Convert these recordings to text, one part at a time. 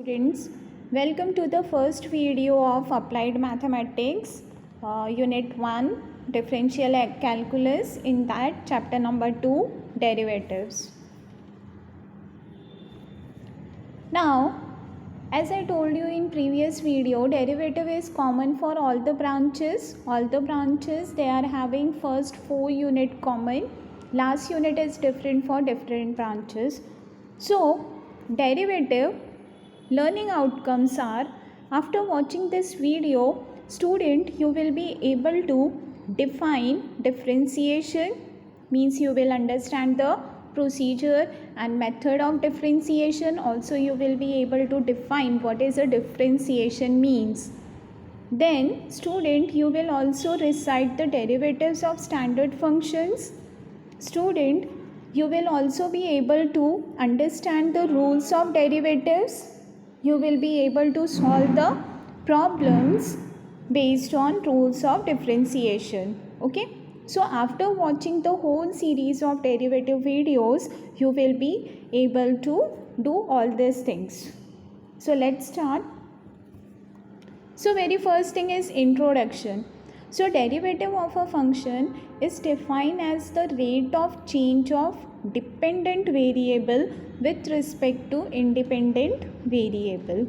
Students, welcome to the first video of Applied Mathematics, Unit 1, Differential Calculus, in that chapter number 2, Derivatives. Now, as I told you in previous video, derivative is common for all the branches. All the branches, they are having first 4 unit common. Last unit is different for different branches. So, derivative learning outcomes are, after watching this video, student, you will be able to define differentiation, means you will understand the procedure and method of differentiation. Also, you will be able to define what is a differentiation means. Then, student, you will also recite the derivatives of standard functions. Student, you will also be able to understand the rules of derivatives. You will be able to solve the problems based on rules of differentiation. Okay. So after watching the whole series of derivative videos, you will be able to do all these things. So let's start. So very first thing is introduction. So derivative of a function is defined as the rate of change of dependent variable with respect to independent variable.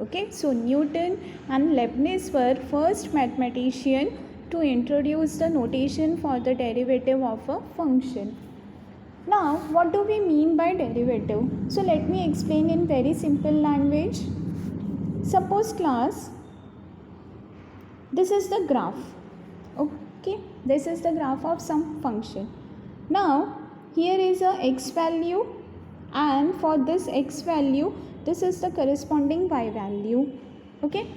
Okay, so Newton and Leibniz were first mathematician to introduce the notation for the derivative of a function. Now, what do we mean by derivative? So let me explain in very simple language. Suppose class, this is the graph. Okay, this is the graph of some function. Now, here is a x value, and for this x value, this is the corresponding y value. Okay,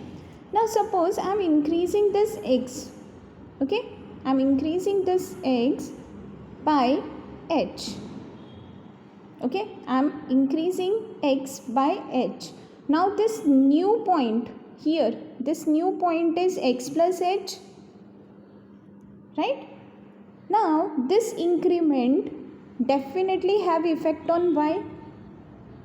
now suppose I am increasing this x. Okay, I am increasing this x by h. Okay, I am increasing x by h. Now this new point here, this new point is x plus h. Right? Now this increment definitely have effect on y.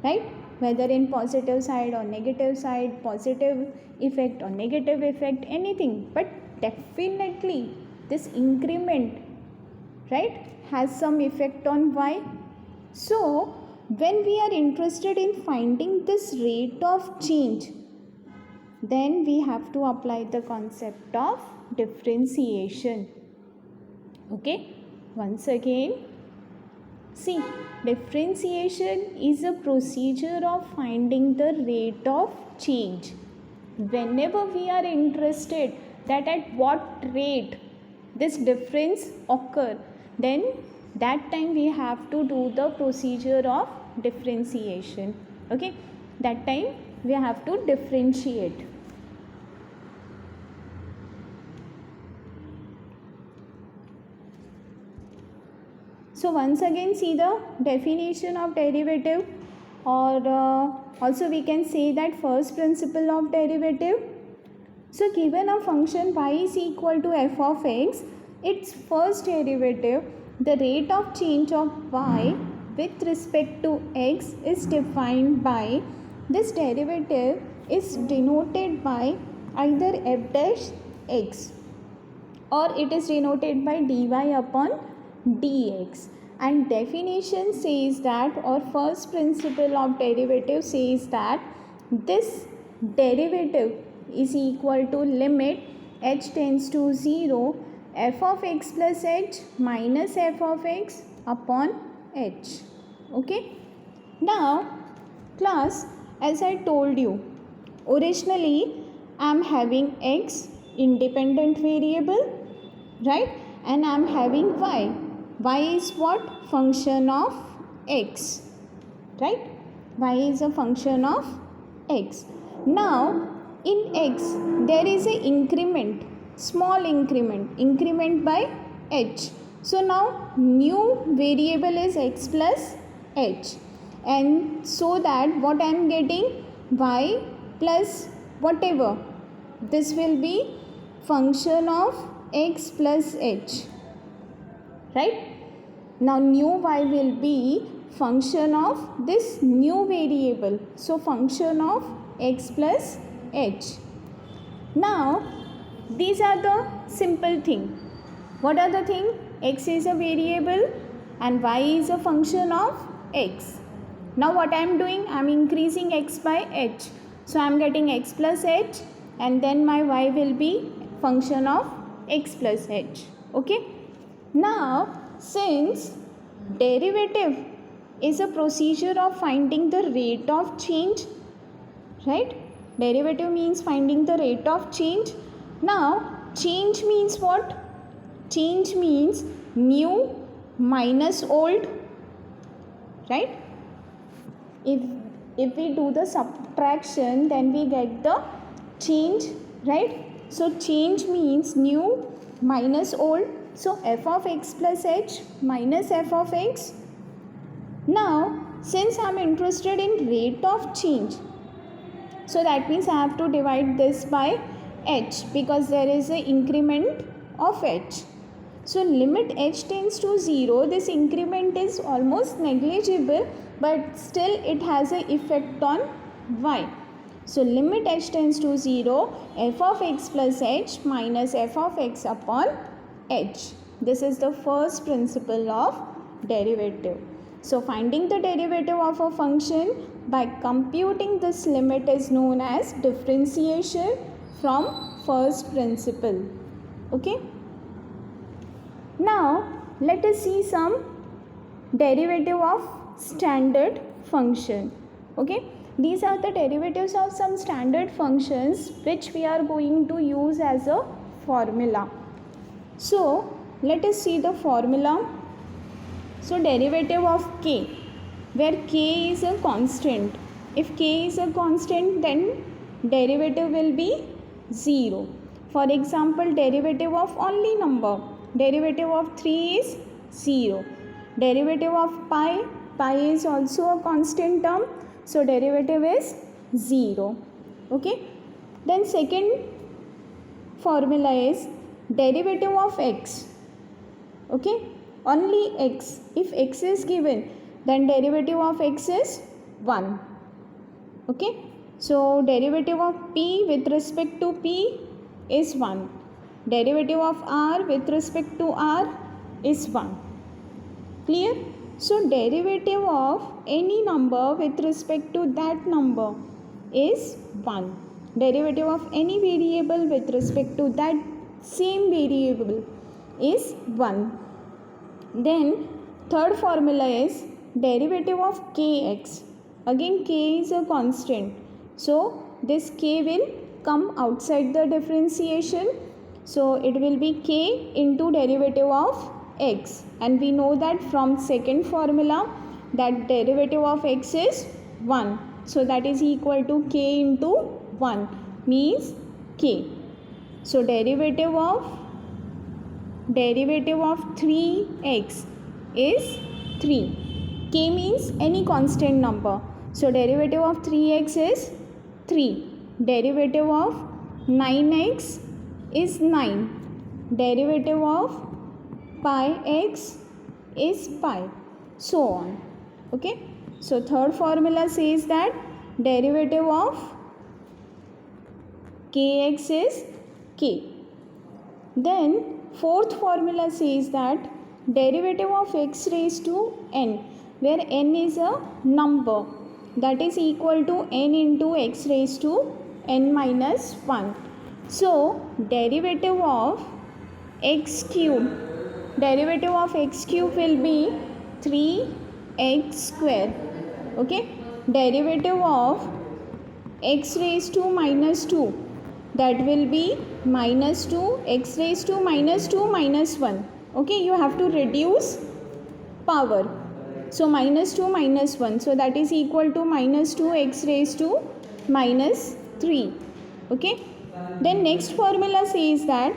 Right? Whether in positive side or negative side, positive effect or negative effect, anything. But definitely this increment, right, has some effect on y. So when we are interested in finding this rate of change, then we have to apply the concept of differentiation. Okay, once again, see, differentiation is a procedure of finding the rate of change. Whenever we are interested that at what rate this difference occur, then that time we have to do the procedure of differentiation. Okay, that time we have to differentiate. So once again, see the definition of derivative, or also we can say that first principle of derivative. So given a function y is equal to f of x, its first derivative, the rate of change of y with respect to x, is defined by, this derivative is denoted by either f dash x, or it is denoted by dy upon dx. And definition says that, or first principle of derivative says that, this derivative is equal to limit h tends to 0 f of x plus h minus f of x upon h. Okay, now class, as I told you, originally I am having x, independent variable, right, and I am having y. Y is what? Function of x, right? Y is a function of x. Now in x there is a increment, small increment by h. So now new variable is x plus h, and so that what I am getting, y plus whatever, this will be function of x plus h. Right? Now new y will be function of this new variable. So function of x plus h. Now these are the simple thing. What are the thing? X is a variable and y is a function of x. Now what I am doing? I am increasing x by h. So I am getting x plus h, and then my y will be function of x plus h. Okay. Now since derivative is a procedure of finding the rate of change, right? Derivative means finding the rate of change. Now change means what? Change means new minus old, right? If we do the subtraction, then we get the change, right? So change means new minus old. So f of x plus h minus f of x. Now since I am interested in rate of change, so that means I have to divide this by h, because there is an increment of h. So limit h tends to 0, this increment is almost negligible, but still it has an effect on y. So limit h tends to 0, f of x plus h minus f of x upon h. This is the first principle of derivative. So finding the derivative of a function by computing this limit is known as differentiation from first principle. Okay. Now let us see some derivative of standard function. Okay. These are the derivatives of some standard functions which we are going to use as a formula. So let us see the formula. So derivative of k, where k is a constant. If k is a constant, then derivative will be 0. For example, derivative of only number, derivative of 3 is 0. Derivative of pi, pi is also a constant term, so derivative is 0. Okay. Then second formula is derivative of x. Okay. Only x. If x is given, then derivative of x is 1. Okay. So derivative of p with respect to p is 1. Derivative of r with respect to r is 1. Clear? So derivative of any number with respect to that number is 1. Derivative of any variable with respect to that same variable is 1. Then third formula is derivative of kx. Again k is a constant, so this k will come outside the differentiation. So it will be k into derivative of x, and we know that from second formula that derivative of x is 1. So that is equal to k into 1 means k. So derivative of 3x is 3. K means any constant number. So derivative of 3x is 3. Derivative of 9x is 9. Derivative of pi x is pi. So on. Okay. So third formula says that derivative of kx is k. Then fourth formula says that derivative of x raised to n, where n is a number, that is equal to n into x raised to n minus 1. So derivative of x cube will be 3x square. Okay. Derivative of x raised to minus 2, that will be minus 2, x raised to minus 2 minus 1. Okay, you have to reduce power. So minus 2 minus 1, so that is equal to minus 2 x raised to minus 3. Okay. Then next formula says that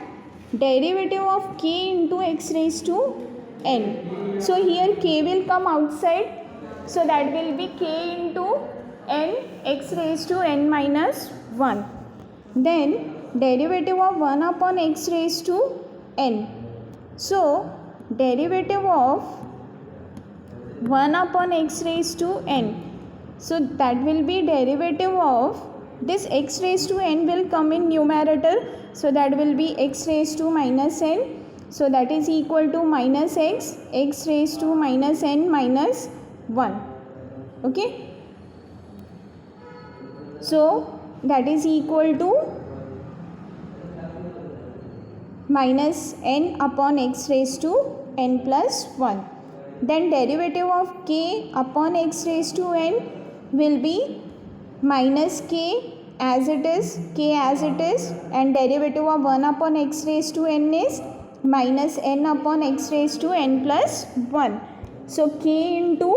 derivative of k into x raised to n. So here k will come outside, so that will be k into n x raised to n minus 1. Then derivative of 1 upon x raised to n. So derivative of 1 upon x raised to n. So that will be derivative of this x raised to n will come in numerator, so that will be x raised to minus n, so that is equal to minus x raised to minus n minus 1. Okay, so that is equal to minus n upon x raised to n plus 1. Then derivative of k upon x raised to n will be minus k as it is, and derivative of 1 upon x raised to n is minus n upon x raised to n plus 1. So k into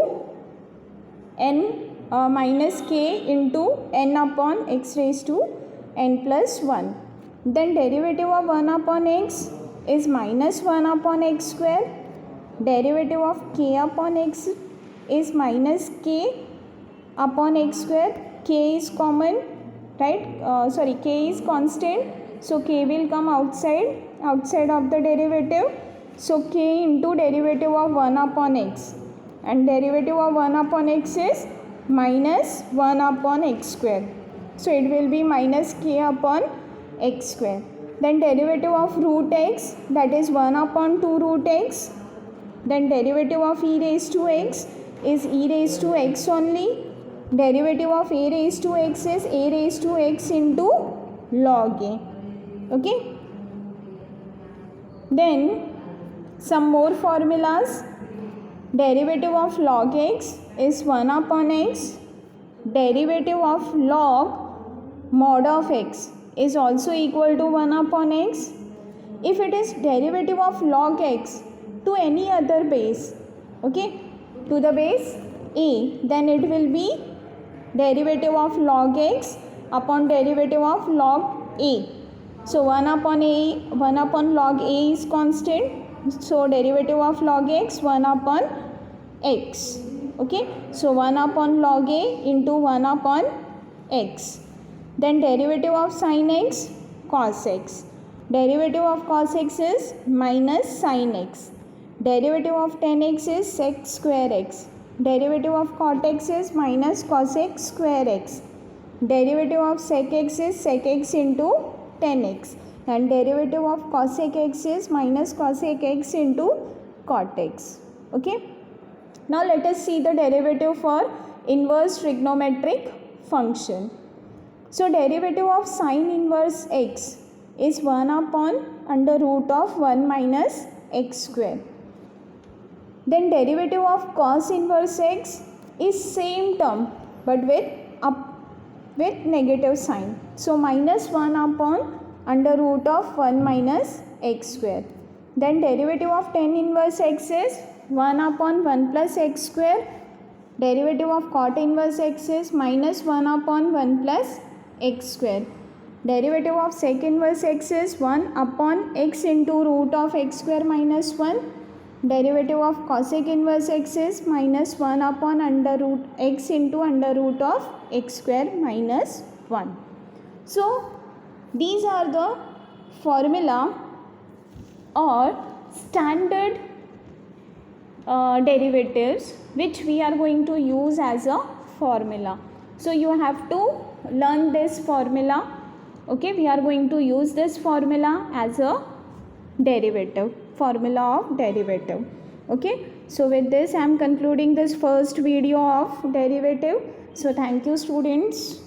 n minus k into n upon x raised to n plus 1. Then derivative of 1 upon x is minus 1 upon x square. Derivative of k upon x is minus k upon x square. K is common, right? K is constant, so k will come outside of the derivative. So k into derivative of 1 upon x, and derivative of 1 upon x is minus 1 upon x square. So it will be minus k upon x square. Then derivative of root x, that is 1 upon 2 root x. Then derivative of e raised to x is e raised to x only. Derivative of a raised to x is a raised to x into log a. Okay. Then some more formulas. Derivative of log x is 1 upon x. Derivative of log mod of x is also equal to 1 upon x. If it is derivative of log x to any other base, okay, to the base a, then it will be derivative of log x upon derivative of log a. So 1 upon log a is constant, so derivative of log x 1 upon x. Okay, so 1 upon log a into 1 upon x. Then derivative of sin x, cos x. Derivative of cos x is minus sin x. Derivative of tan x is sec square x. Derivative of cot x is minus cos x square x. Derivative of sec x is sec x into tan x. And derivative of cosec x is minus cosec x into cot x. Okay. Now let us see the derivative for inverse trigonometric function. So derivative of sin inverse x is 1 upon under root of 1 minus x square. Then derivative of cos inverse x is same term but with negative sign. So minus 1 upon under root of 1 minus x square. Then derivative of tan inverse x is 1 upon 1 plus x square. Derivative of cot inverse x is minus 1 upon 1 plus x square. Derivative of sec inverse x is 1 upon x into root of x square minus 1. Derivative of cosec inverse x is minus 1 upon under root x into under root of x square minus 1. So these are the formula or standard derivatives which we are going to use as a formula. So you have to learn this formula. Okay, we are going to use this formula as a derivative, formula of derivative. Okay, so with this I am concluding this first video of derivative. So thank you students.